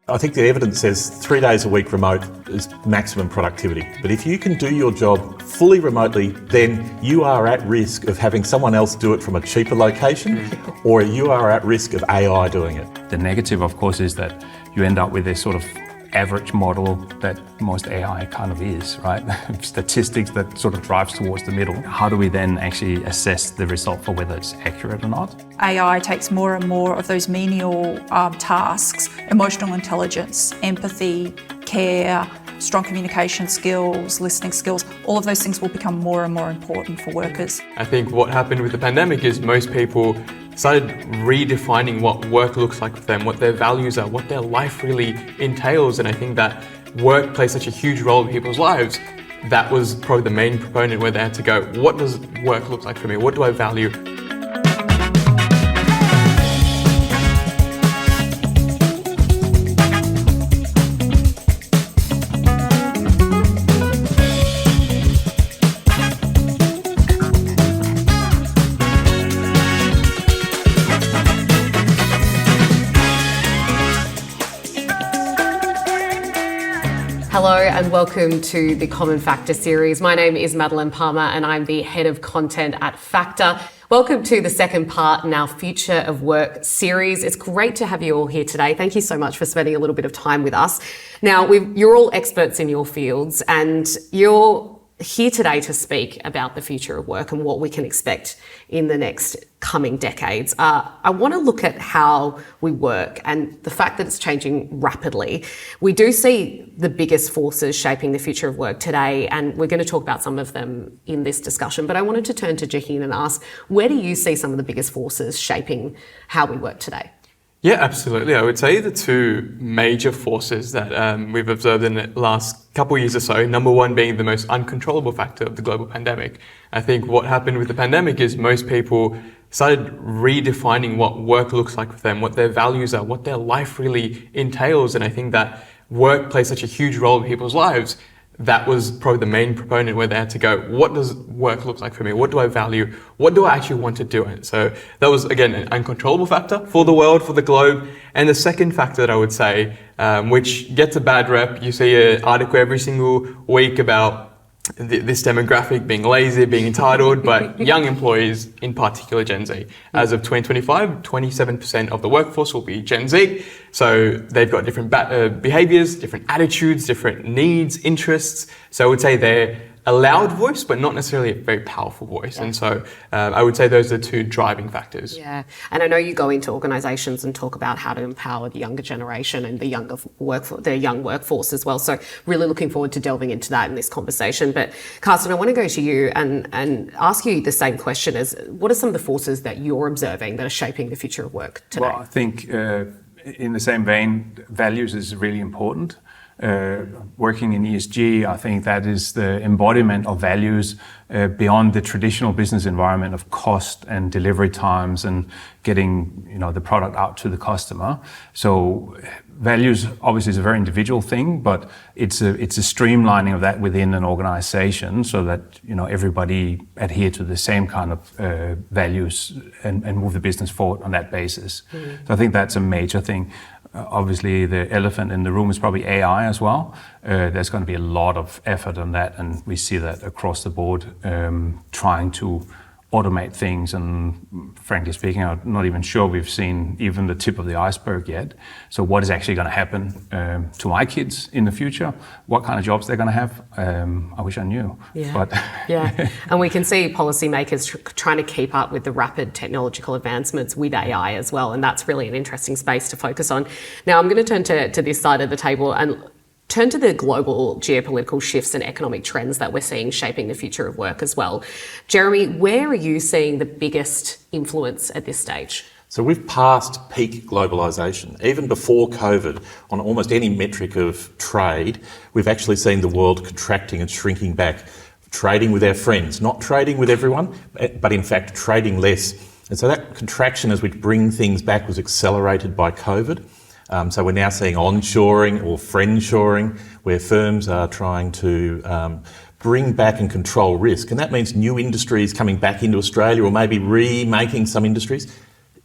I think the evidence says 3 days a week remote is maximum productivity. But if you can do your job fully remotely, then you are at risk of having someone else do it from a cheaper location, or you are at risk of AI doing it. The negative, of course, is that you end up with this sort of average model that most AI kind of is, right? Statistics that sort of drives towards the middle. How do we then actually assess the result for whether it's accurate or not? AI takes more and more of those menial tasks, emotional intelligence, empathy, care, strong communication skills, listening skills. All of those things will become more and more important for workers. I think what happened with the pandemic is most people started redefining what work looks like for them, what their values are, what their life really entails. And I think that work plays such a huge role in people's lives. That was probably the main proponent where they had to go, what does work look like for me? What do I value? Hello and welcome to the Common Factor series. My name is Madeline Palmer and I'm the head of content at Factor. Welcome to the second part in our Future of Work series. It's great to have you all here today. Thank you so much for spending a little bit of time with us. Now, you're all experts in your fields and you're here today to speak about the future of work and what we can expect in the next coming decades. I want to look at how we work and the fact that it's changing rapidly. We do see the biggest forces shaping the future of work today, and we're going to talk about some of them in this discussion. But I wanted to turn to Jahin and ask, where do you see some of the biggest forces shaping how we work today? Yeah, absolutely. I would say the two major forces that we've observed in the last couple of years or so, number one being the most uncontrollable factor of the global pandemic. I think what happened with the pandemic is most people started redefining what work looks like for them, what their values are, what their life really entails. And I think that work plays such a huge role in people's lives. That was probably the main proponent where they had to go, what does work look like for me? What do I value? What do I actually want to do? And so that was, again, an uncontrollable factor for the world, for the globe. And the second factor that I would say, which gets a bad rep, you see an article every single week about this demographic being lazy, being entitled, but young employees, in particular Gen Z. As of 2025, 27% of the workforce will be Gen Z. So they've got different behaviors, different attitudes, different needs, interests. So I would say they're a loud voice, but not necessarily a very powerful voice. Yeah. And so I would say those are the two driving factors. Yeah, and I know you go into organisations and talk about how to empower the younger generation and the young workforce as well. So really looking forward to delving into that in this conversation. But Carsten, I want to go to you and ask you the same question as what are some of the forces that you're observing that are shaping the future of work today? Well, I think in the same vein, values is really important. Working in ESG, I think that is the embodiment of values beyond the traditional business environment of cost and delivery times and getting the product out to the customer. So values obviously is a very individual thing, but it's a streamlining of that within an organization so that everybody adhere to the same kind of values and move the business forward on that basis. So I think that's a major thing. Obviously, the elephant in the room is probably AI as well. There's going to be a lot of effort on that, and we see that across the board, trying to automate things. And frankly speaking, I'm not even sure we've seen even the tip of the iceberg yet. So what is actually going to happen to my kids in the future? What kind of jobs they're going to have? I wish I knew. Yeah. But yeah, and we can see policymakers trying to keep up with the rapid technological advancements with AI as well. And that's really an interesting space to focus on. Now, I'm going to turn to this side of the table and turn to the global geopolitical shifts and economic trends that we're seeing shaping the future of work as well. Jeremy, where are you seeing the biggest influence at this stage? So we've passed peak globalisation. Even before COVID, on almost any metric of trade, we've actually seen the world contracting and shrinking back. Trading with our friends, not trading with everyone, but in fact trading less. And so that contraction as we bring things back was accelerated by COVID. So we're now seeing onshoring or friendshoring, where firms are trying to bring back and control risk. And that means new industries coming back into Australia or maybe remaking some industries.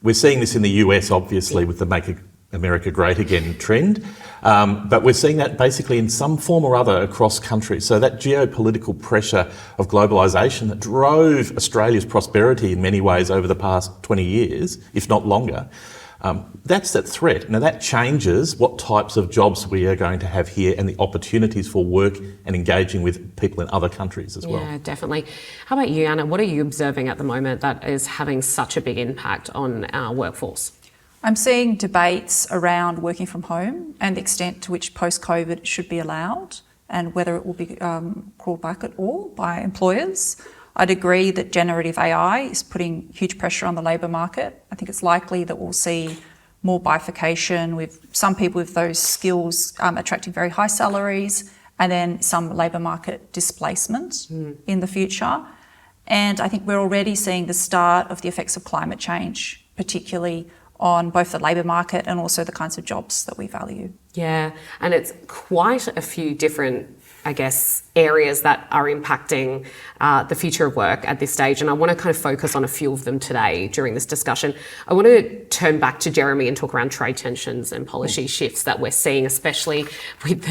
We're seeing this in the US, obviously, with the Make America Great Again trend. But we're seeing that basically in some form or other across countries. So that geopolitical pressure of globalisation that drove Australia's prosperity in many ways over the past 20 years, if not longer, that's that threat. Now that changes what types of jobs we are going to have here and the opportunities for work and engaging with people in other countries as well. Yeah, definitely. How about you, Anna? What are you observing at the moment that is having such a big impact on our workforce? I'm seeing debates around working from home and the extent to which post-COVID it should be allowed and whether it will be crawled back at all by employers. I'd agree that generative AI is putting huge pressure on the labour market. I think it's likely that we'll see more bifurcation with some people with those skills attracting very high salaries and then some labour market displacement in the future. And I think we're already seeing the start of the effects of climate change, particularly on both the labour market and also the kinds of jobs that we value. Yeah, and it's quite a few different, I guess, areas that are impacting the future of work at this stage. And I want to kind of focus on a few of them today during this discussion. I want to turn back to Jeremy and talk around trade tensions and policy shifts that we're seeing, especially with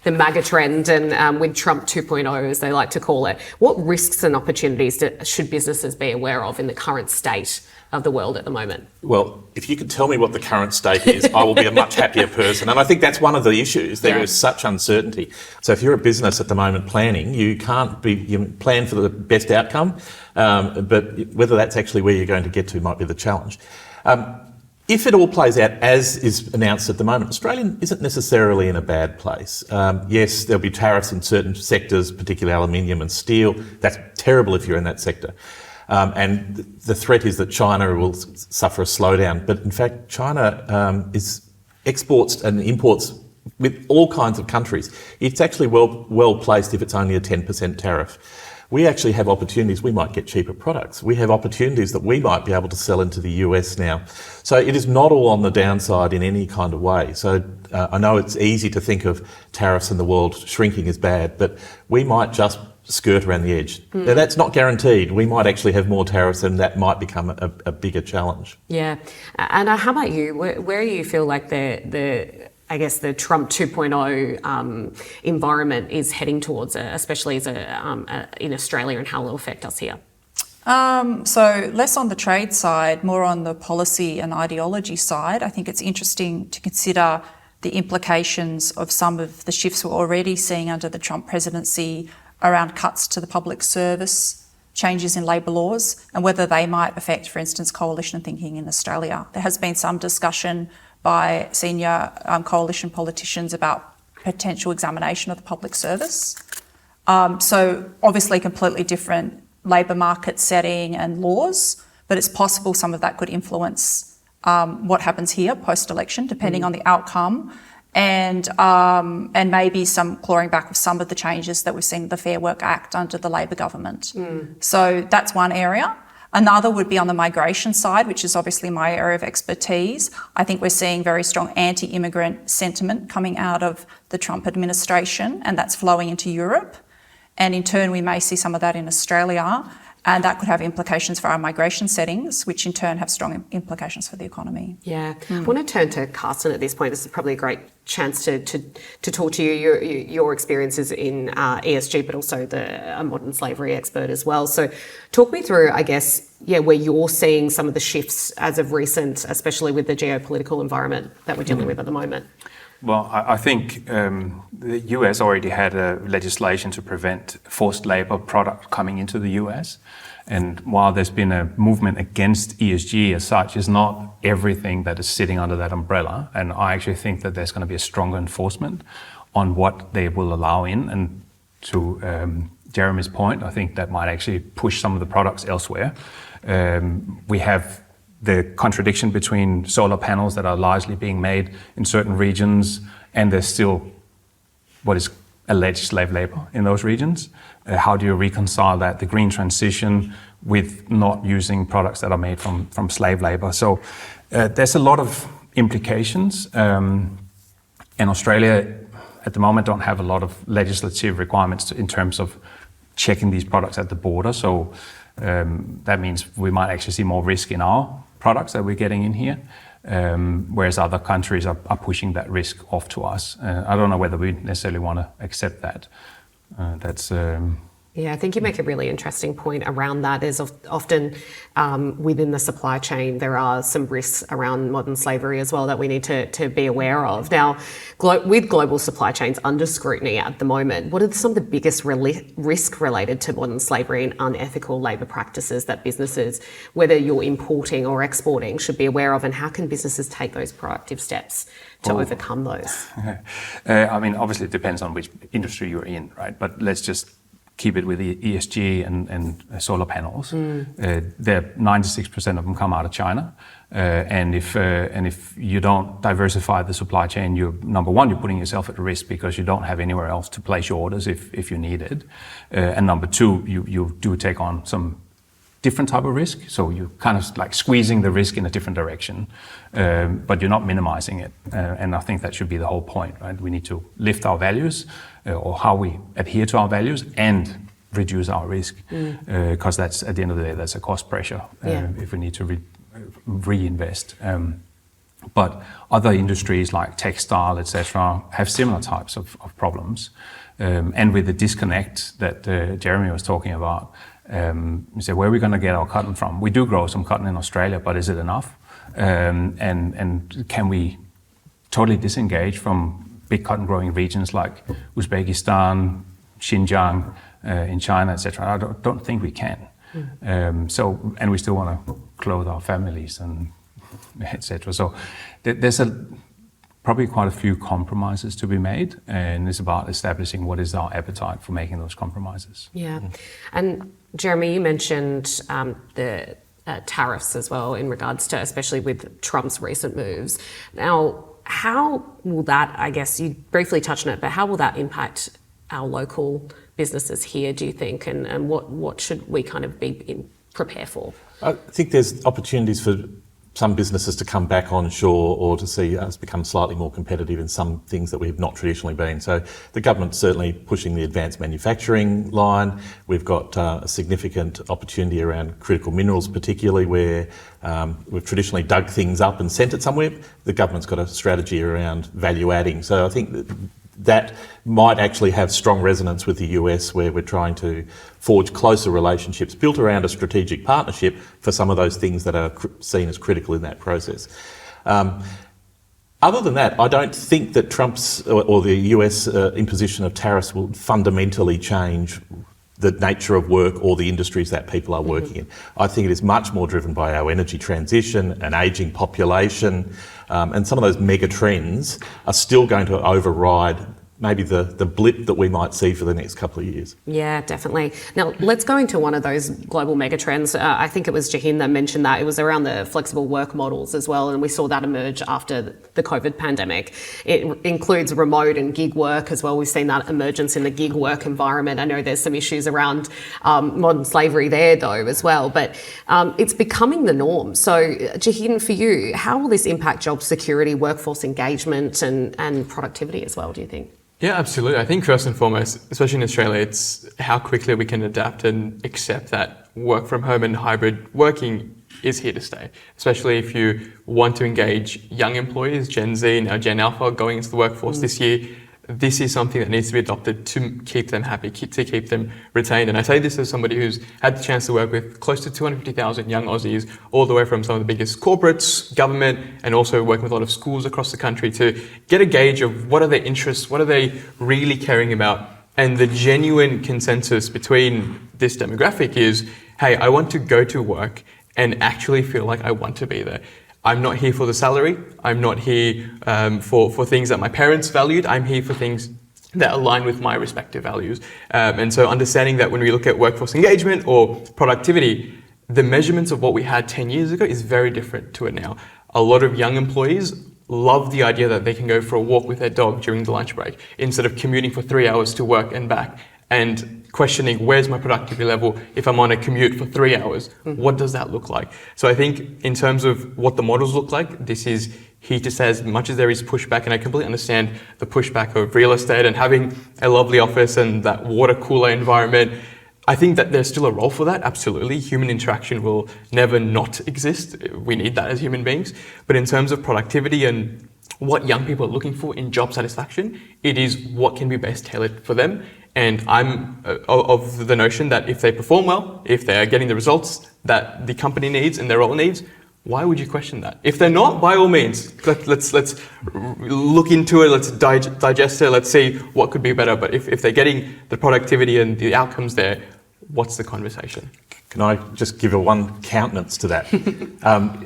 the MAGA trend and with Trump 2.0, as they like to call it. What risks and opportunities should businesses be aware of in the current state of the world at the moment? Well, if you could tell me what the current state is, I will be a much happier person. And I think that's one of the issues. There is such uncertainty. So if you're a business at the moment planning, you plan for the best outcome, but whether that's actually where you're going to get to might be the challenge. If it all plays out as is announced at the moment, Australia isn't necessarily in a bad place. Yes, there'll be tariffs in certain sectors, particularly aluminium and steel. That's terrible if you're in that sector. And the threat is that China will suffer a slowdown. But in fact, China is exports and imports with all kinds of countries. It's actually well placed if it's only a 10% tariff. We actually have opportunities. We might get cheaper products. We have opportunities that we might be able to sell into the US now. So it is not all on the downside in any kind of way. So I know it's easy to think of tariffs in the world shrinking as bad, but we might just skirt around the edge. Now, that's not guaranteed. We might actually have more tariffs and that might become a bigger challenge. Yeah. And how about you? Where do you feel like the Trump 2.0 environment is heading towards, especially as in Australia, and how it will affect us here? So less on the trade side, more on the policy and ideology side. I think it's interesting to consider the implications of some of the shifts we're already seeing under the Trump presidency around cuts to the public service, changes in labour laws, and whether they might affect, for instance, coalition thinking in Australia. There has been some discussion by senior coalition politicians about potential examination of the public service. So obviously completely different labour market setting and laws, but it's possible some of that could influence what happens here post-election, depending on the outcome. And maybe some clawing back of some of the changes that we've seen in the Fair Work Act under the Labor government. So that's one area. Another would be on the migration side, which is obviously my area of expertise. I think we're seeing very strong anti-immigrant sentiment coming out of the Trump administration, and that's flowing into Europe. And in turn, we may see some of that in Australia. And that could have implications for our migration settings, which in turn have strong implications for the economy. Yeah. I want to turn to Carsten at this point. This is probably a great chance to talk to you, your experiences in ESG, but also a modern slavery expert as well. So talk me through, I guess, where you're seeing some of the shifts as of recent, especially with the geopolitical environment that we're dealing with at the moment. Well, I think the US already had a legislation to prevent forced labor product coming into the US. And while there's been a movement against ESG as such, it's not everything that is sitting under that umbrella. And I actually think that there's going to be a stronger enforcement on what they will allow in. And to Jeremy's point, I think that might actually push some of the products elsewhere. We have the contradiction between solar panels that are largely being made in certain regions, and there's still what is alleged slave labor in those regions. How do you reconcile that, the green transition, with not using products that are made from slave labor? So there's a lot of implications. And Australia, at the moment, don't have a lot of legislative requirements in terms of checking these products at the border. So that means we might actually see more risk in our products that we're getting in here. whereas other countries are pushing that risk off to us. I don't know whether we necessarily want to accept that. Yeah, I think you make a really interesting point around that. There's often within the supply chain, there are some risks around modern slavery as well that we need to be aware of. Now, with global supply chains under scrutiny at the moment, what are some of the biggest risks related to modern slavery and unethical labour practices that businesses, whether you're importing or exporting, should be aware of, and how can businesses take those proactive steps to overcome those? I mean, obviously it depends on which industry you're in, right? But let's just keep it with the ESG and solar panels. 96% of them come out of China, and if you don't diversify the supply chain, number one, you're putting yourself at risk because you don't have anywhere else to place your orders if you need it, and number two, you do take on some different type of risk, so you're kind of like squeezing the risk in a different direction, but you're not minimizing it, and I think that should be the whole point, right? We need to lift our values, or how we adhere to our values, and reduce our risk, because that's, at the end of the day, that's a cost pressure if we need to reinvest. But other industries like textile, etc., have similar types of problems, and with the disconnect that Jeremy was talking about. We say, where are we going to get our cotton from? We do grow some cotton in Australia, but is it enough? And can we totally disengage from big cotton growing regions like Uzbekistan, Xinjiang, in China, etc.? I don't think we can. And we still want to clothe our families and etc. So there's probably quite a few compromises to be made, and it's about establishing what is our appetite for making those compromises. Yeah, and Jeremy, you mentioned the tariffs as well in regards to, especially with Trump's recent moves. Now, how will that, I guess you briefly touched on it, but how will that impact our local businesses here, do you think, and what should we kind of be prepare for? I think there's opportunities for some businesses to come back onshore, or to see us become slightly more competitive in some things that we've not traditionally been. So the government's certainly pushing the advanced manufacturing line. We've got a significant opportunity around critical minerals, particularly where we've traditionally dug things up and sent it somewhere. The government's got a strategy around value adding. So I think that might actually have strong resonance with the US, where we're trying to forge closer relationships built around a strategic partnership for some of those things that are seen as critical in that process. Other than that, I don't think that Trump's or the US imposition of tariffs will fundamentally change the nature of work or the industries that people are working in. I think it is much more driven by our energy transition, an ageing population, and some of those mega trends are still going to override maybe the blip that we might see for the next couple of years. Yeah, definitely. Now, let's go into one of those global megatrends. I think it was Jahin that mentioned that. It was around the flexible work models as well, and we saw that emerge after the COVID pandemic. It includes remote and gig work as well. We've seen that emergence in the gig work environment. I know there's some issues around modern slavery there, though, as well, but it's becoming the norm. So, Jahin, for you, how will this impact job security, workforce engagement, and productivity as well, do you think? Yeah, absolutely. I think first and foremost, especially in Australia, it's how quickly we can adapt and accept that work from home and hybrid working is here to stay, especially if you want to engage young employees, Gen Z, now Gen Alpha, going into the workforce this year. This is something that needs to be adopted to keep them happy, to keep them retained. And I say this as somebody who's had the chance to work with close to 250,000 young Aussies, all the way from some of the biggest corporates, government, and also working with a lot of schools across the country to get a gauge of what are their interests, what are they really caring about. And the genuine consensus between this demographic is, hey, I want to go to work and actually feel like I want to be there. I'm not here for the salary. I'm not here for things that my parents valued. I'm here for things that align with my respective values. And so understanding that when we look at workforce engagement or productivity, the measurements of what we had 10 years ago is very different to it now. A lot of young employees love the idea that they can go for a walk with their dog during the lunch break instead of commuting for 3 hours to work and back, and questioning where's my productivity level if I'm on a commute for 3 hours. What does that look like? So I think in terms of what the models look like, this is here to stay as much as there is pushback, and I completely understand the pushback of real estate and having a lovely office and that water cooler environment. I think that there's still a role for that, absolutely. Human interaction will never not exist. We need that as human beings. But in terms of productivity and what young people are looking for in job satisfaction, it is what can be best tailored for them. And I'm of the notion that if they perform well, if they are getting the results that the company needs and their role needs, why would you question that? If they're not, by all means, let's look into it, let's digest it, let's see what could be better. But if they're getting the productivity and the outcomes there, what's the conversation? Can I just give a one countenance to that?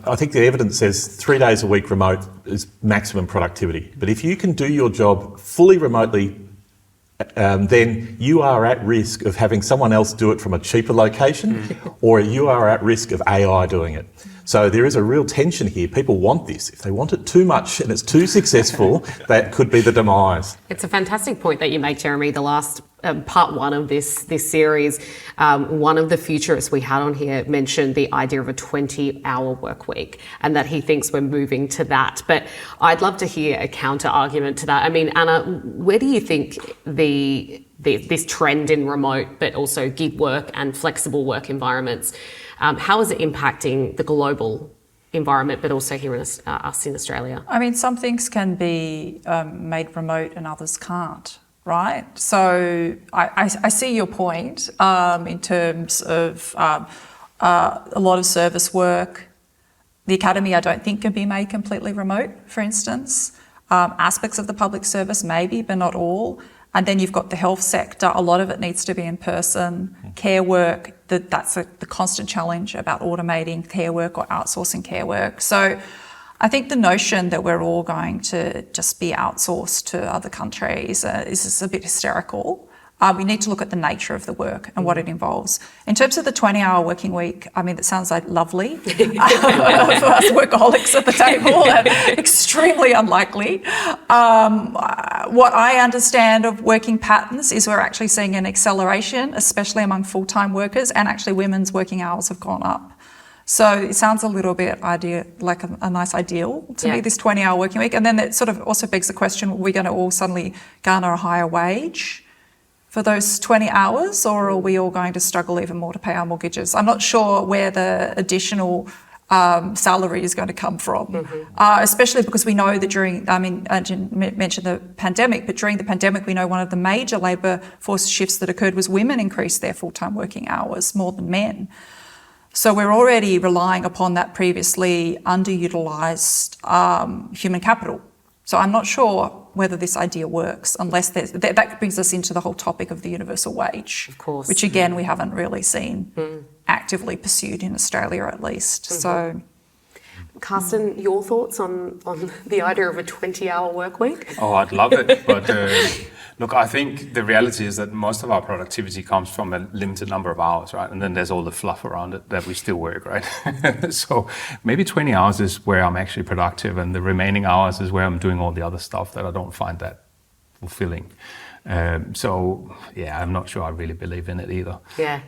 I think the evidence says 3 days a week remote is maximum productivity. But if you can do your job fully remotely, then you are at risk of having someone else do it from a cheaper location, or you are at risk of AI doing it. So there is a real tension here. People want this. If they want it too much and it's too successful, that could be the demise. It's a fantastic point that you make, Jeremy. The last part one of this series, one of the futurists we had on here mentioned the idea of a 20-hour work week and that he thinks we're moving to that. But I'd love to hear a counter argument to that. I mean, Anna, where do you think this trend in remote but also gig work and flexible work environments, how is it impacting the global environment, but also here in us in Australia? I mean, some things can be made remote and others can't, right? So I see your point in terms of a lot of service work. The academy, I don't think, can be made completely remote, for instance. Aspects of the public service, maybe, but not all. And then you've got the health sector. A lot of it needs to be in person. Care work, that's the constant challenge about automating care work or outsourcing care work. So I think the notion that we're all going to just be outsourced to other countries is a bit hysterical. We need to look at the nature of the work and what it involves. In terms of the 20-hour working week, I mean, that sounds like lovely for us workaholics at the table, and extremely unlikely. What I understand of working patterns is we're actually seeing an acceleration, especially among full-time workers, and actually women's working hours have gone up. So it sounds a little bit like a nice ideal to me, this 20-hour working week. And then it sort of also begs the question, are we going to all suddenly garner a higher wage for those 20 hours, or are we all going to struggle even more to pay our mortgages? I'm not sure where the additional salary is going to come from, especially because we know that I mentioned the pandemic, but during the pandemic, we know one of the major labour force shifts that occurred was women increased their full-time working hours more than men. So we're already relying upon that previously underutilised human capital. So I'm not sure whether this idea works unless that brings us into the whole topic of the universal wage, of course, which again we haven't really seen actively pursued in Australia at least. So, Carsten, your thoughts on the idea of a 20-hour work week? Oh, I'd love it, but look, I think the reality is that most of our productivity comes from a limited number of hours, right? And then there's all the fluff around it that we still work, right? So maybe 20 hours is where I'm actually productive, and the remaining hours is where I'm doing all the other stuff that I don't find that fulfilling. So yeah, I'm not sure I really believe in it either. Yeah.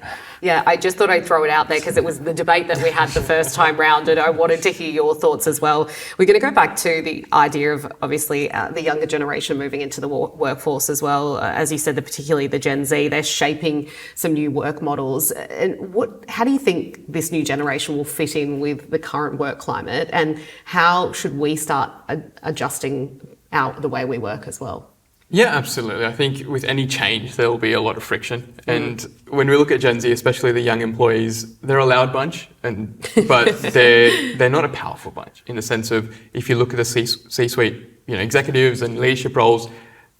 I just thought I'd throw it out there because it was the debate that we had the first time round, and I wanted to hear your thoughts as well. We're going to go back to the idea of obviously the younger generation moving into the workforce as well. As you said, particularly the Gen Z, they're shaping some new work models. And how do you think this new generation will fit in with the current work climate, and how should we start adjusting the way we work as well? Yeah, absolutely. I think with any change, there will be a lot of friction. And when we look at Gen Z, especially the young employees, they're a loud bunch, but they're not a powerful bunch in the sense of if you look at the C-suite, executives and leadership roles,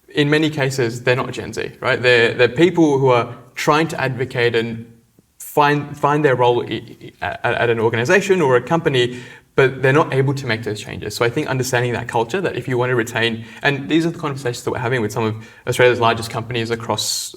in many cases, they're not Gen Z, right? They're people who are trying to advocate and find their role at an organization or a company, but they're not able to make those changes. So I think understanding that culture, that if you want to retain, and these are the conversations that we're having with some of Australia's largest companies across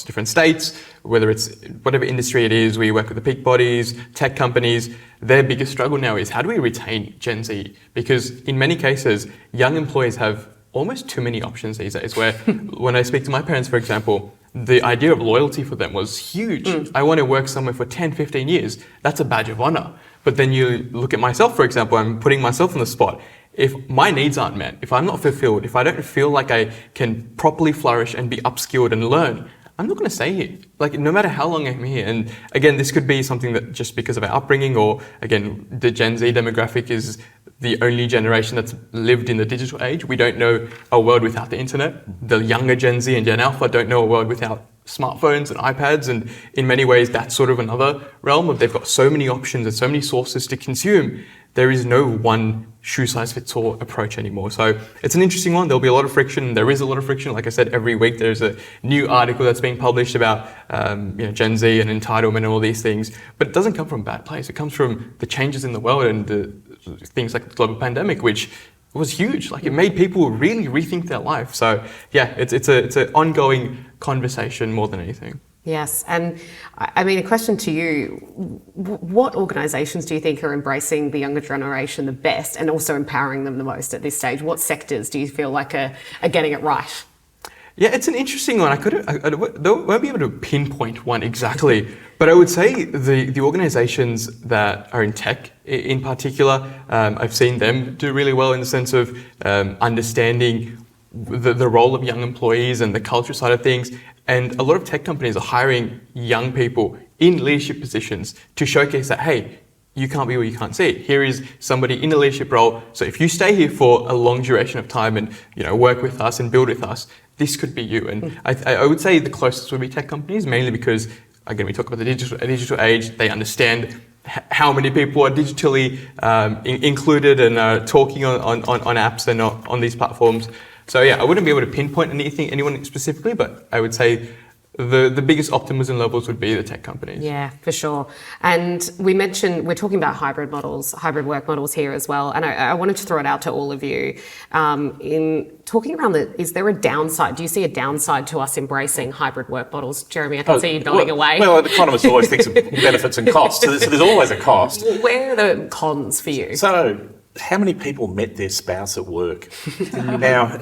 different states, whether it's whatever industry it is, we work with the peak bodies, tech companies, their biggest struggle now is how do we retain Gen Z? Because in many cases, young employees have almost too many options these days, where when I speak to my parents, for example, the idea of loyalty for them was huge. I want to work somewhere for 10, 15 years. That's a badge of honor. But then you look at myself, for example, I'm putting myself on the spot. If my needs aren't met, if I'm not fulfilled, if I don't feel like I can properly flourish and be upskilled and learn, I'm not going to stay here. Like, no matter how long I'm here. And again, this could be something that just because of our upbringing, or again, the Gen Z demographic is the only generation that's lived in the digital age. We don't know a world without the internet. The younger Gen Z and Gen Alpha don't know a world without smartphones and iPads, and in many ways that's sort of another realm of they've got so many options and so many sources to consume. There is no one shoe-size-fits-all approach anymore. So it's an interesting one. There'll be a lot of friction. There is a lot of friction. Like I said, every week there's a new article that's being published about Gen Z and entitlement and all these things. But it doesn't come from a bad place. It comes from the changes in the world and the things like the global pandemic, which was huge. Like, it made people really rethink their life. So yeah, it's an ongoing conversation more than anything. Yes, and I mean, a question to you, what organisations do you think are embracing the younger generation the best and also empowering them the most at this stage? What sectors do you feel like are getting it right? Yeah, it's an interesting one. I won't be able to pinpoint one exactly, but I would say the organisations that are in tech in particular, I've seen them do really well in the sense of understanding the role of young employees and the culture side of things. And a lot of tech companies are hiring young people in leadership positions to showcase that, hey, you can't be what you can't see. Here is somebody in a leadership role. So if you stay here for a long duration of time and work with us and build with us, this could be you. And I would say the closest would be tech companies, mainly because, again, we talk about the digital age. They understand how many people are digitally included and talking on apps and on these platforms. So yeah, I wouldn't be able to pinpoint anyone specifically, but I would say the biggest optimism levels would be the tech companies. Yeah, for sure. And we're talking about hybrid work models here as well. And I wanted to throw it out to all of you in talking around is there a downside? Do you see a downside to us embracing hybrid work models? Jeremy, I can see you nodding away. Well, economists always think of benefits and costs. So there's always a cost. Where are the cons for you? So, how many people met their spouse at work? Now,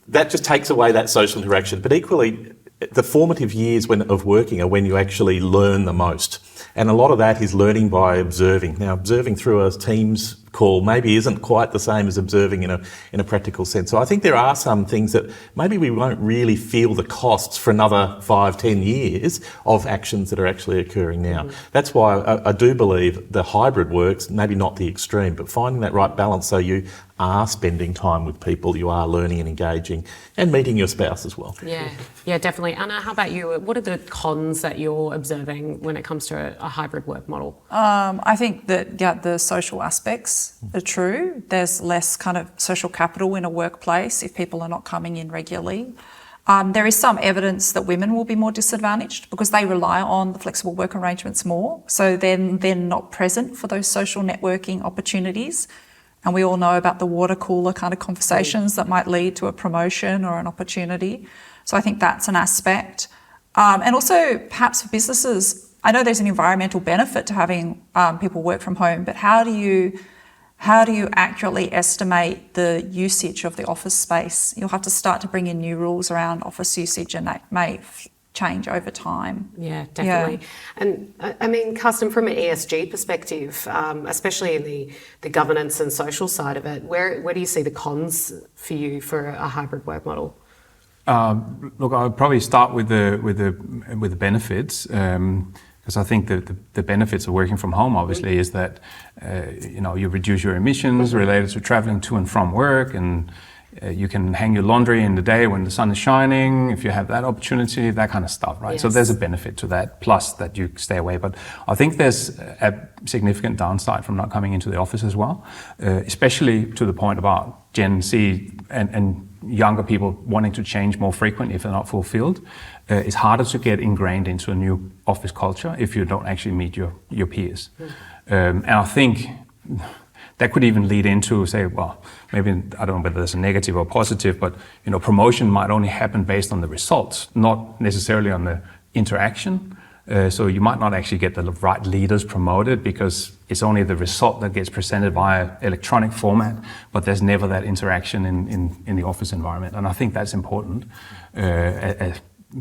that just takes away that social interaction. But equally, the formative years of working are when you actually learn the most. And a lot of that is learning by observing. Now, observing through a Teams call maybe isn't quite the same as observing in a practical sense. So I think there are some things that maybe we won't really feel the costs for another 5-10 years of actions that are actually occurring now. Mm-hmm. That's why I do believe the hybrid works, maybe not the extreme, but finding that right balance so you are spending time with people, you are learning and engaging and meeting your spouse as well. Yeah, definitely. Anna, how about you? What are the cons that you're observing when it comes to a hybrid work model? I think that the social aspects are true. There's less kind of social capital in a workplace if people are not coming in regularly. There is some evidence that women will be more disadvantaged because they rely on the flexible work arrangements more. So then they're not present for those social networking opportunities. And we all know about the water cooler kind of conversations that might lead to a promotion or an opportunity. So I think that's an aspect. And also perhaps for businesses, I know there's an environmental benefit to having people work from home, but how do you accurately estimate the usage of the office space? You'll have to start to bring in new rules around office usage, and that may change over time. Yeah, definitely. Yeah. And I mean, Carsten, from an ESG perspective, especially in the governance and social side of it, where do you see the cons for you for a hybrid work model? Look, I would probably start with the benefits. Because I think the benefits of working from home, obviously, is that you reduce your emissions related to traveling to and from work, and you can hang your laundry in the day when the sun is shining, if you have that opportunity, that kind of stuff, right? Yes. So there's a benefit to that, plus that you stay away. But I think there's a significant downside from not coming into the office as well, especially to the point about Gen Z and younger people wanting to change more frequently if they're not fulfilled. It's harder to get ingrained into a new office culture if you don't actually meet your peers. And I think that could even lead into, say, well, maybe, I don't know whether there's a negative or positive, but promotion might only happen based on the results, not necessarily on the interaction. So you might not actually get the right leaders promoted because it's only the result that gets presented via electronic format, but there's never that interaction in the office environment. And I think that's important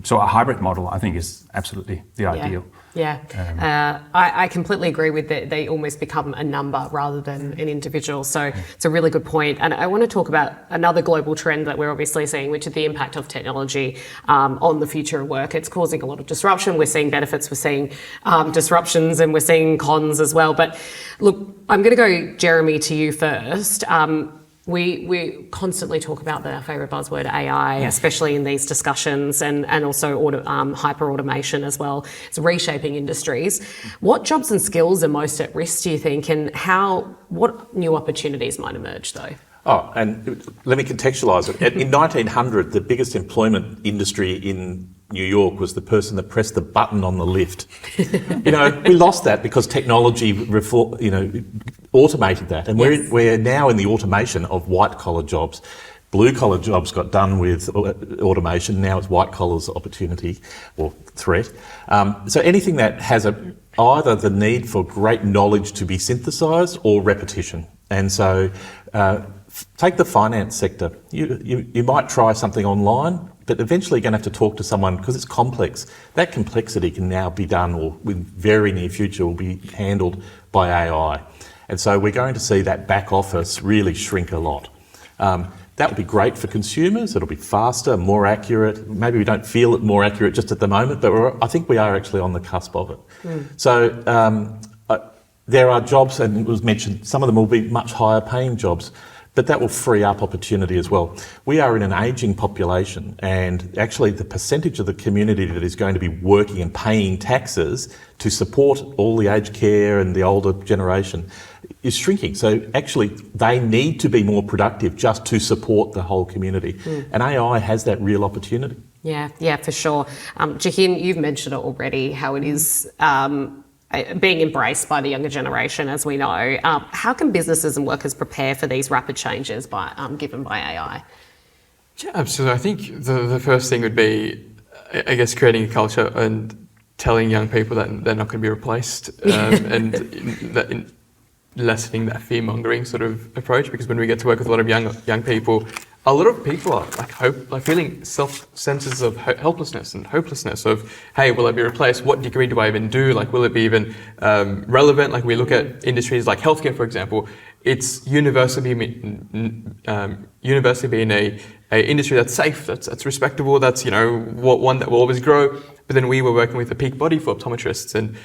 so a hybrid model, I think, is absolutely the ideal. Yeah, I completely agree with that. They almost become a number rather than an individual. So it's a really good point. And I want to talk about another global trend that we're obviously seeing, which is the impact of technology on the future of work. It's causing a lot of disruption. We're seeing benefits, we're seeing disruptions, and we're seeing cons as well. But look, I'm going to go, Jeremy, to you first. We constantly talk about our favourite buzzword, AI, especially in these discussions, and also hyper-automation as well. It's reshaping industries. What jobs and skills are most at risk, do you think, and what new opportunities might emerge, though? Oh, and let me contextualise it. In 1900, the biggest employment industry in New York was the person that pressed the button on the lift. We lost that because technology automated that, and we're now in the automation of white-collar jobs. Blue-collar jobs got done with automation. Now it's white-collar's opportunity or threat. So anything that has either the need for great knowledge to be synthesised or repetition. And so take the finance sector. You might try something online, but eventually you're going to have to talk to someone because it's complex. That complexity can now be done, or with very near future will be handled by AI. And so we're going to see that back office really shrink a lot. That would be great for consumers. It'll be faster, more accurate. Maybe we don't feel it more accurate just at the moment, but I think we are actually on the cusp of it. So there are jobs, and it was mentioned, some of them will be much higher paying jobs, but that will free up opportunity as well. We are in an ageing population, and actually the percentage of the community that is going to be working and paying taxes to support all the aged care and the older generation is shrinking. So actually they need to be more productive just to support the whole community. And AI has that real opportunity. Yeah, for sure. Jahin, you've mentioned it already, how it is being embraced by the younger generation, as we know. How can businesses and workers prepare for these rapid changes given by AI? Yeah, absolutely. I think the first thing would be, I guess, creating a culture and telling young people that they're not going to be replaced, and lessening that fear-mongering sort of approach. Because when we get to work with a lot of young people, a lot of people are feeling senses of helplessness and hopelessness of, hey, will I be replaced? What degree do I even do? Will it be even relevant? We look at industries like healthcare, for example. It's universally being a industry that's safe, that's respectable, that's one that will always grow. But then we were working with a peak body for optometrists, and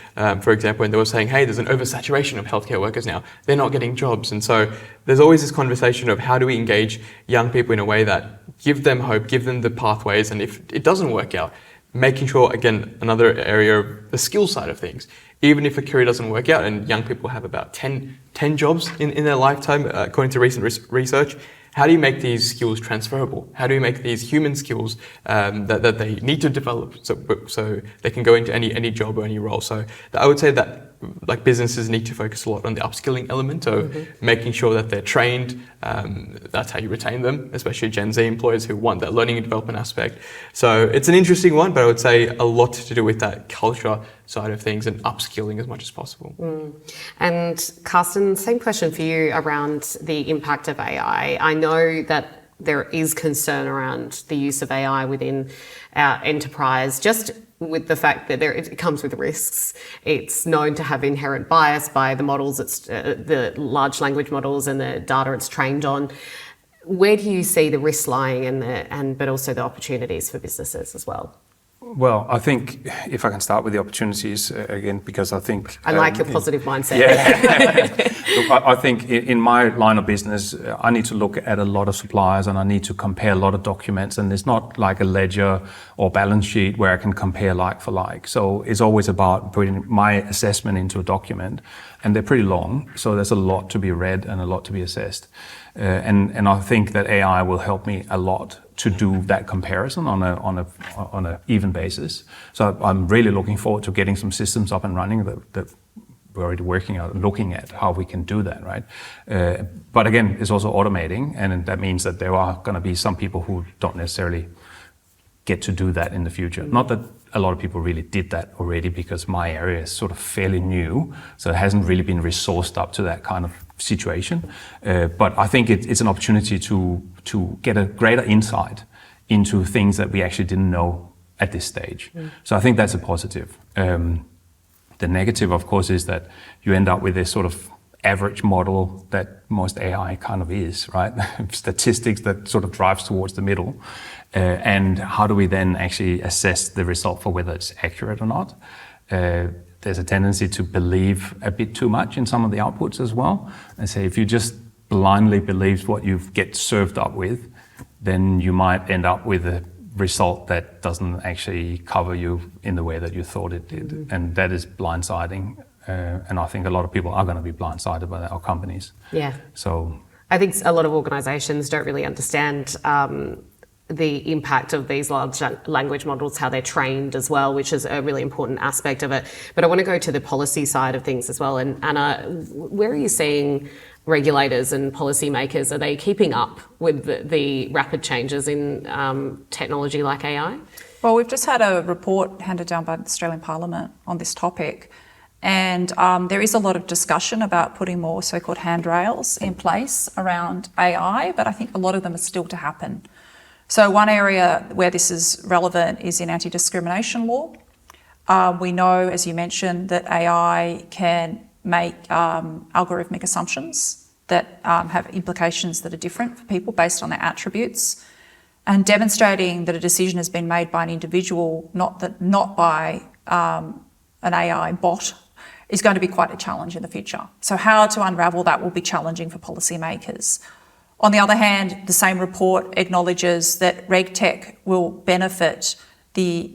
for example, and they were saying, hey, there's an oversaturation of healthcare workers now. They're not getting jobs. And so there's always this conversation of how do we engage young people in a way that give them hope, give them the pathways, and if it doesn't work out, making sure, again, another area of the skill side of things. Even if a career doesn't work out, and young people have about 10 jobs in their lifetime, according to recent research, how do you make these skills transferable? How do you make these human skills that they need to develop so they can go into any job or any role? So I would say that businesses need to focus a lot on the upskilling element of making sure that they're trained. That's how you retain them, especially Gen Z employers who want that learning and development aspect. So it's an interesting one, but I would say a lot to do with that culture side of things and upskilling as much as possible. And Carsten, same question for you around the impact of AI. I know that there is concern around the use of AI within our enterprise, just with the fact that it comes with risks. It's known to have inherent bias by the models, it's the large language models and the data it's trained on. Where do you see the risks lying but also the opportunities for businesses as well? Well, I think if I can start with the opportunities again, because I think... I like your positive mindset. Yeah. Look, I think in my line of business, I need to look at a lot of suppliers and I need to compare a lot of documents, and it's not like a ledger or balance sheet where I can compare like for like. So it's always about putting my assessment into a document, and they're pretty long. So there's a lot to be read and a lot to be assessed. And I think that AI will help me a lot to do that comparison on a even basis. So I'm really looking forward to getting some systems up and running that we're already working out and looking at how we can do that, right? But again, it's also automating, and that means that there are going to be some people who don't necessarily get to do that in the future. Not that a lot of people really did that already, because my area is sort of fairly new, so it hasn't really been resourced up to that kind of situation. But I think it's an opportunity to get a greater insight into things that we actually didn't know at this stage. So I think that's a positive. The negative, of course, is that you end up with this sort of average model that most AI kind of is, right? Statistics that sort of drives towards the middle. And how do we then actually assess the result for whether it's accurate or not? There's a tendency to believe a bit too much in some of the outputs as well. And say if you just blindly believe what you get served up with, then you might end up with a result that doesn't actually cover you in the way that you thought it did. And that is blindsiding. And I think a lot of people are going to be blindsided by that, our companies. Yeah. So I think a lot of organisations don't really understand the impact of these large language models, how they're trained as well, which is a really important aspect of it. But I want to go to the policy side of things as well. And Anna, where are you seeing regulators and policymakers? Are they keeping up with the rapid changes in technology like AI? Well, we've just had a report handed down by the Australian Parliament on this topic. And there is a lot of discussion about putting more so-called handrails in place around AI, but I think a lot of them are still to happen. So one area where this is relevant is in anti-discrimination law. We know, as you mentioned, that AI can make algorithmic assumptions that have implications that are different for people based on their attributes, and demonstrating that a decision has been made by an individual, not by an AI bot, is going to be quite a challenge in the future. So how to unravel that will be challenging for policymakers. On the other hand, the same report acknowledges that RegTech will benefit the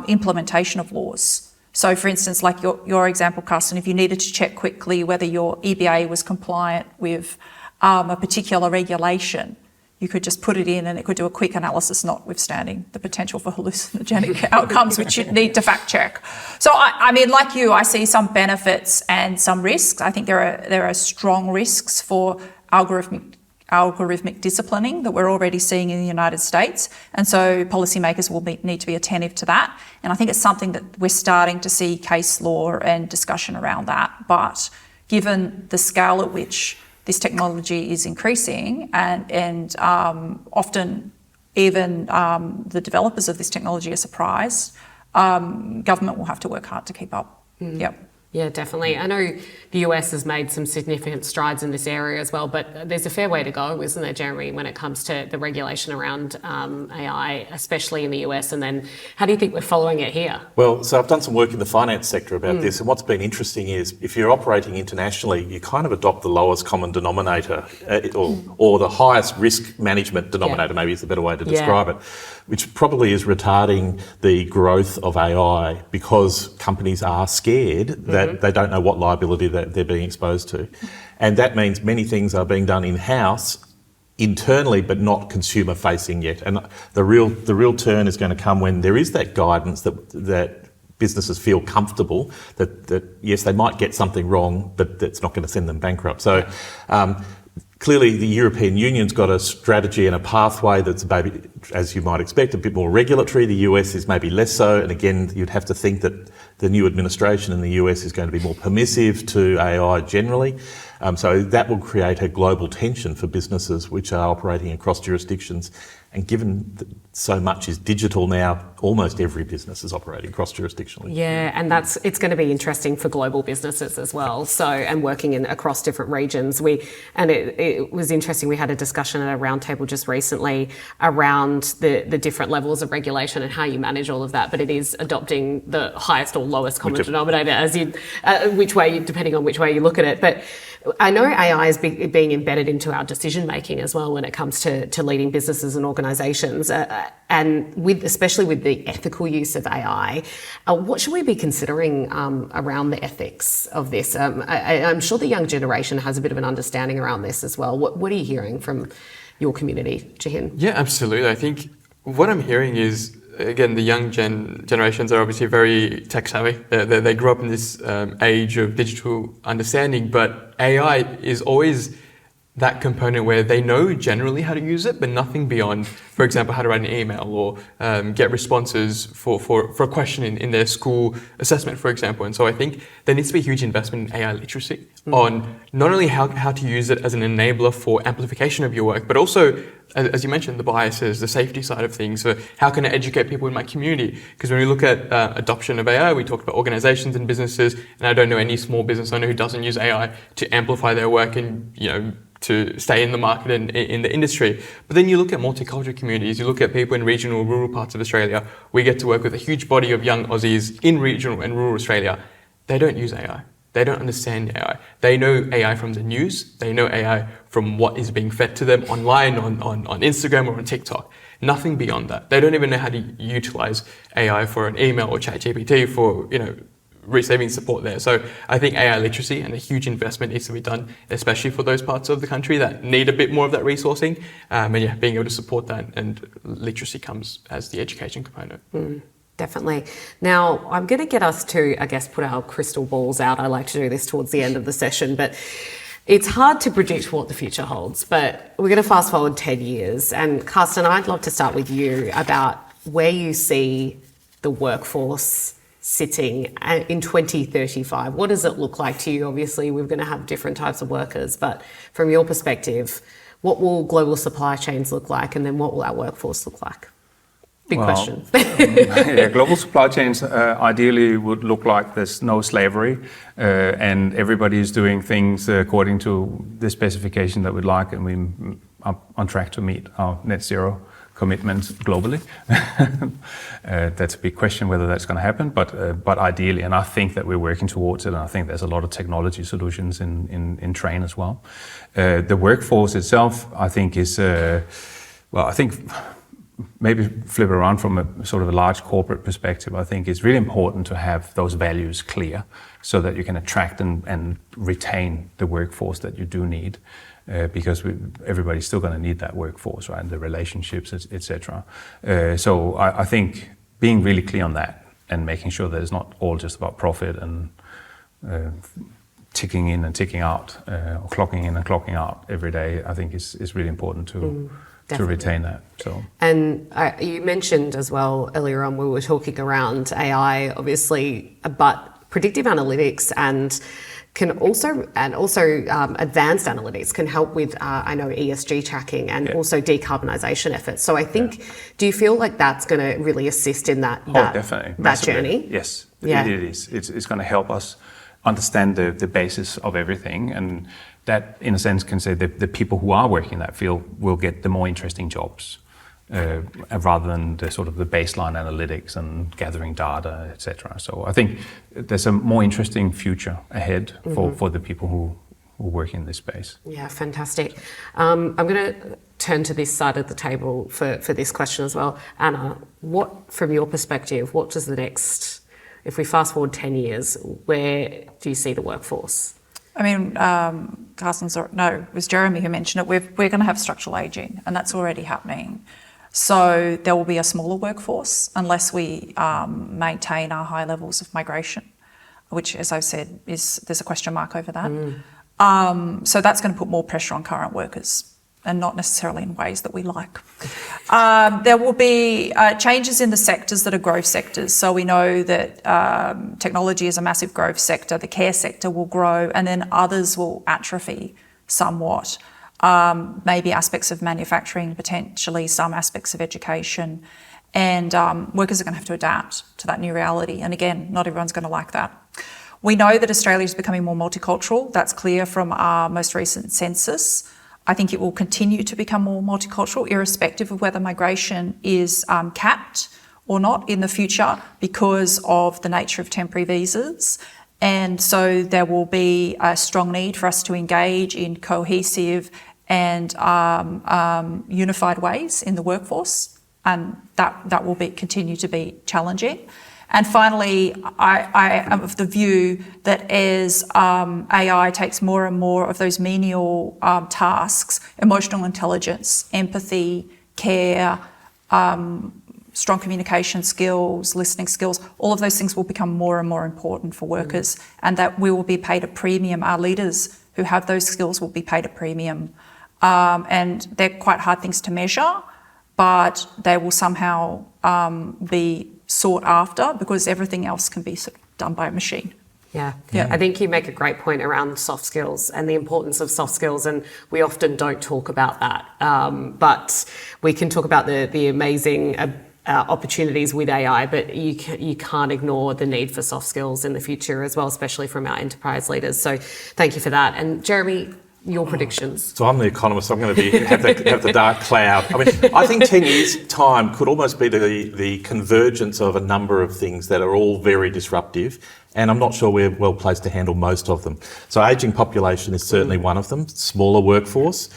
implementation of laws. So for instance, like your example, Carsten, if you needed to check quickly whether your EBA was compliant with a particular regulation, you could just put it in and it could do a quick analysis, notwithstanding the potential for hallucinogenic outcomes, which you'd need to fact check. So I mean, like you, I see some benefits and some risks. I think there are strong risks for algorithmic disciplining that we're already seeing in the United States. And so policymakers will need to be attentive to that. And I think it's something that we're starting to see case law and discussion around that. But given the scale at which this technology is increasing and often even the developers of this technology are surprised, government will have to work hard to keep up. Yep. Yeah, definitely. I know the US has made some significant strides in this area as well, but there's a fair way to go, isn't there, Jeremy, when it comes to the regulation around AI, especially in the US? And then how do you think we're following it here? Well, so I've done some work in the finance sector about this, and what's been interesting is if you're operating internationally, you kind of adopt the lowest common denominator or the highest risk management denominator, maybe is the better way to describe it, which probably is retarding the growth of AI because companies are scared that they don't know what liability that they're being exposed to. And that means many things are being done in-house, internally, but not consumer-facing yet. And the real turn is going to come when there is that guidance that businesses feel comfortable that yes, they might get something wrong, but that's not going to send them bankrupt. So clearly the European Union's got a strategy and a pathway that's maybe, as you might expect, a bit more regulatory. The US is maybe less so. And again, you'd have to think that the new administration in the US is going to be more permissive to AI generally. So that will create a global tension for businesses which are operating across jurisdictions. And given that so much is digital now, almost every business is operating cross-jurisdictionally. Yeah, and it's going to be interesting for global businesses as well. So, and working across different regions. It was interesting. We had a discussion at a roundtable just recently around the different levels of regulation and how you manage all of that. But it is adopting the highest or lowest common denominator, as you, depending on which way you look at it. But I know AI is being embedded into our decision making as well when it comes to leading businesses and organisations, and especially with the ethical use of AI. What should we be considering around the ethics of this? I'm sure the young generation has a bit of an understanding around this as well. What are you hearing from your community, Jahin? Yeah, absolutely. I think what I'm hearing is, again, the young generations are obviously very tech savvy. They grew up in this age of digital understanding, but AI is always that component where they know generally how to use it, but nothing beyond, for example, how to write an email or get responses for a question in their school assessment, for example. And so I think there needs to be a huge investment in AI literacy on not only how to use it as an enabler for amplification of your work, but also, as you mentioned, the biases, the safety side of things. So how can I educate people in my community? Because when we look at adoption of AI, we talked about organizations and businesses, and I don't know any small business owner who doesn't use AI to amplify their work and, to stay in the market and in the industry. But then you look at multicultural communities, you look at people in regional, rural parts of Australia. We get to work with a huge body of young Aussies in regional and rural Australia. They don't use AI. They don't understand AI. They know AI from the news. They know AI from what is being fed to them online, on Instagram or on TikTok. Nothing beyond that. They don't even know how to utilize AI for an email or ChatGPT for, receiving support there. So I think AI literacy and a huge investment needs to be done, especially for those parts of the country that need a bit more of that resourcing. Being able to support that, and literacy comes as the education component. Definitely. Now, I'm going to get us to, I guess, put our crystal balls out. I like to do this towards the end of the session, but it's hard to predict what the future holds. But we're going to fast forward 10 years. And Carsten, I'd love to start with you about where you see the workforce sitting in 2035. What does it look like to you? Obviously, we're going to have different types of workers, but from your perspective, what will global supply chains look like, and then what will our workforce look like? Big question. Global supply chains ideally would look like there's no slavery, and everybody is doing things according to the specification that we'd like, and we are on track to meet our net zero commitments globally. That's a big question whether that's going to happen, but ideally, and I think that we're working towards it, and I think there's a lot of technology solutions in train as well. The workforce itself, I think, is maybe flip it around from a sort of a large corporate perspective. I think it's really important to have those values clear so that you can attract and retain the workforce that you do need. Because everybody's still going to need that workforce, right? And the relationships, etc. So I think being really clear on that and making sure that it's not all just about profit and ticking in and ticking out, or clocking in and clocking out every day, I think is really important to retain that. So. And you mentioned as well earlier on, we were talking around AI, obviously, but predictive analytics and advanced analytics can help with, I know, ESG tracking and also decarbonisation efforts. So I think, do you feel like that's going to really assist in that definitely. That journey? Yes, it is. It's going to help us understand the basis of everything, and that, in a sense, can say the people who are working in that field will get the more interesting jobs. Rather than the sort of the baseline analytics and gathering data, etc. So I think there's a more interesting future ahead for the people who work in this space. Yeah, fantastic. I'm going to turn to this side of the table for this question as well. Anna, what, from your perspective, what does the next, if we fast forward 10 years, where do you see the workforce? I mean, it was Jeremy who mentioned it. We're going to have structural ageing, and that's already happening. So there will be a smaller workforce unless we maintain our high levels of migration, which, as I've said, there's a question mark over that. So that's going to put more pressure on current workers, and not necessarily in ways that we like. There will be changes in the sectors that are growth sectors. So we know that technology is a massive growth sector, the care sector will grow, and then others will atrophy somewhat. Maybe aspects of manufacturing, potentially some aspects of education, and workers are going to have to adapt to that new reality. And again, not everyone's going to like that. We know that Australia is becoming more multicultural. That's clear from our most recent census. I think it will continue to become more multicultural, irrespective of whether migration is capped or not in the future because of the nature of temporary visas. And so there will be a strong need for us to engage in cohesive and unified ways in the workforce, and that will continue to be challenging. And finally, I am of the view that as AI takes more and more of those menial tasks, emotional intelligence, empathy, care, strong communication skills, listening skills, all of those things will become more and more important for workers, and that we will be paid a premium. Our leaders who have those skills will be paid a premium. And they're quite hard things to measure, but they will somehow be sought after because everything else can be sort of done by a machine. Yeah. I think you make a great point around soft skills and the importance of soft skills, and we often don't talk about that. But we can talk about the amazing opportunities with AI, but you can't ignore the need for soft skills in the future as well, especially from our enterprise leaders. So thank you for that. And Jeremy, your predictions. So I'm the economist. I'm going to have the dark cloud. I mean, I think 10 years' time could almost be the convergence of a number of things that are all very disruptive, and I'm not sure we're well placed to handle most of them. So ageing population is certainly one of them. Smaller workforce.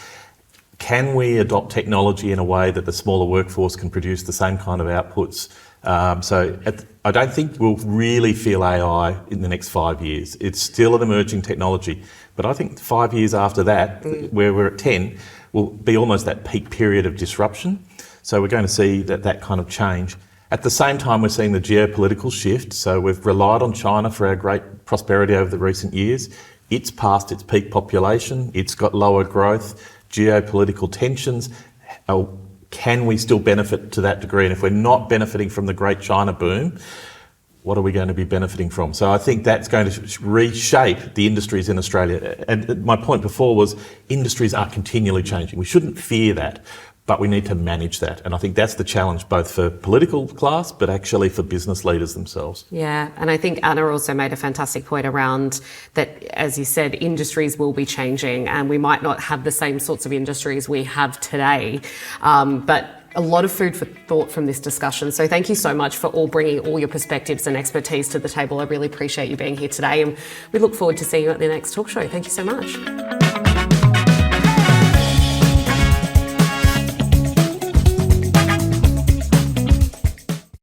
Can we adopt technology in a way that the smaller workforce can produce the same kind of outputs? I don't think we'll really feel AI in the next 5 years. It's still an emerging technology. But I think 5 years after that, where we're at 10, will be almost that peak period of disruption. So we're going to see that kind of change. At the same time, we're seeing the geopolitical shift. So we've relied on China for our great prosperity over the recent years. It's past its peak population. It's got lower growth, geopolitical tensions. Can we still benefit to that degree? And if we're not benefiting from the great China boom, what are we going to be benefiting from? So I think that's going to reshape the industries in Australia. And my point before was industries are continually changing. We shouldn't fear that, but we need to manage that. And I think that's the challenge both for political class, but actually for business leaders themselves. Yeah, and I think Anna also made a fantastic point around that, as you said, industries will be changing and we might not have the same sorts of industries we have today, but a lot of food for thought from this discussion. So thank you so much for bringing all your perspectives and expertise to the table. I really appreciate you being here today, and we look forward to seeing you at the next talk show. Thank you so much.